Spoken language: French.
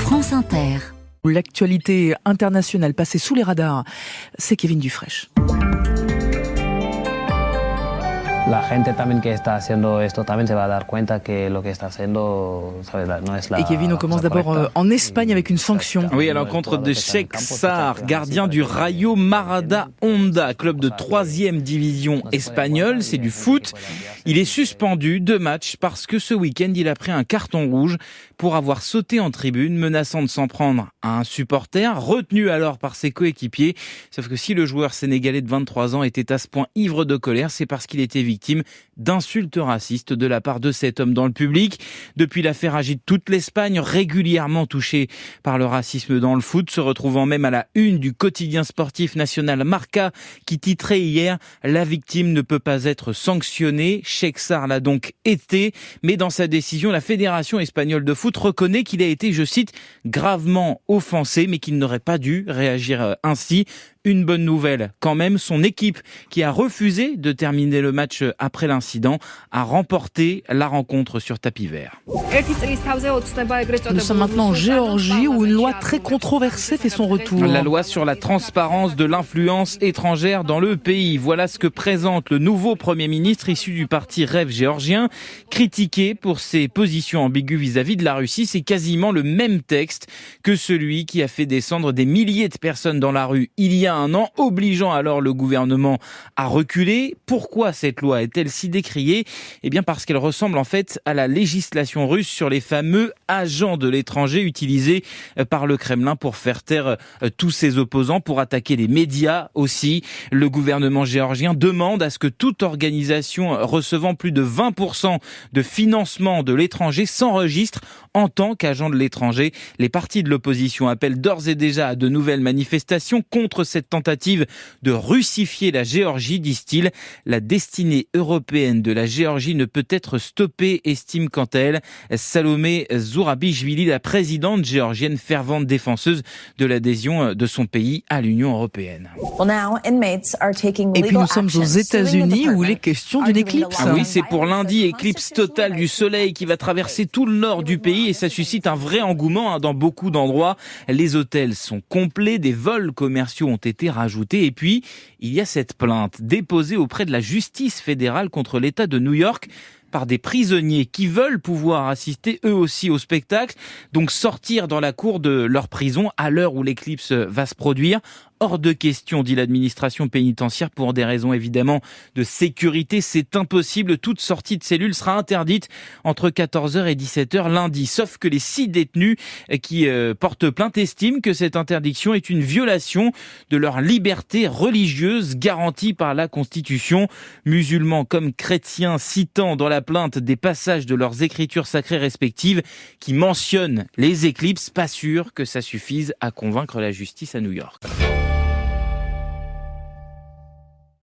France Inter. L'actualité internationale passée sous les radars, c'est Kevin Dufresne. La gente también que está haciendo esto también se va a dar cuenta que lo que está haciendo, ¿sabes? No es la. Et Kevin, on commence d'abord en Espagne avec une sanction. Oui, à l'encontre de Cheikh Sarr, gardien du Rayo Majadahonda, club de 3e division espagnole, c'est du foot. Il est suspendu 2 matchs parce que ce week-end, il a pris un carton rouge pour avoir sauté en tribune, menaçant de s'en prendre à un supporter, retenu alors par ses coéquipiers. Sauf que si le joueur sénégalais de 23 ans était à ce point ivre de colère, c'est parce qu'il était victime d'insultes racistes de la part de cet homme dans le public. Depuis, l'affaire agite toute l'Espagne, régulièrement touchée par le racisme dans le foot, se retrouvant même à la une du quotidien sportif national Marca, qui titrait hier « La victime ne peut pas être sanctionnée ». Cheikh Sarr l'a donc été, mais dans sa décision, la Fédération espagnole de foot reconnaît qu'il a été, je cite, gravement offensé, mais qu'il n'aurait pas dû réagir ainsi. Une bonne nouvelle quand même, son équipe qui a refusé de terminer le match après l'incident a remporté la rencontre sur tapis vert. Nous sommes maintenant en Géorgie où une loi très controversée fait son retour. La loi sur la transparence de l'influence étrangère dans le pays. Voilà ce que présente le nouveau Premier ministre issu du parti Rêve géorgien. Critiqué pour ses positions ambiguës vis-à-vis de la Russie, c'est quasiment le même texte que celui qui a fait descendre des milliers de personnes dans la rue il y a un an, obligeant alors le gouvernement à reculer. Pourquoi cette loi est-elle si décriée ? Eh bien parce qu'elle ressemble en fait à la législation russe sur les fameux agents de l'étranger utilisés par le Kremlin pour faire taire tous ses opposants, pour attaquer les médias aussi. Le gouvernement géorgien demande à ce que toute organisation recevant plus de 20% de financement de l'étranger s'enregistre en tant qu'agent de l'étranger. Les partis de l'opposition appellent d'ores et déjà à de nouvelles manifestations contre cette tentative de russifier la Géorgie, disent-ils. La destinée européenne de la Géorgie ne peut être stoppée, estime quant à elle Salomé Zourabichvili, la présidente géorgienne, fervente défenseuse de l'adhésion de son pays à l'Union européenne. Et puis nous sommes aux États-Unis où il est question d'une éclipse. Ah oui, c'est pour lundi, éclipse totale du soleil qui va traverser tout le nord du pays et ça suscite un vrai engouement dans beaucoup d'endroits. Les hôtels sont complets, des vols commerciaux ont été rajoutés et puis il y a cette plainte déposée auprès de la justice fédérale contre l'État de New York par des prisonniers qui veulent pouvoir assister eux aussi au spectacle, donc sortir dans la cour de leur prison à l'heure où l'éclipse va se produire. Hors de question, dit l'administration pénitentiaire, pour des raisons évidemment de sécurité. C'est impossible, toute sortie de cellule sera interdite entre 14h et 17h lundi. Sauf que les 6 détenus qui portent plainte estiment que cette interdiction est une violation de leur liberté religieuse garantie par la Constitution. Musulmans comme chrétiens citant dans la plainte des passages de leurs écritures sacrées respectives qui mentionnent les éclipses, pas sûr que ça suffise à convaincre la justice à New York.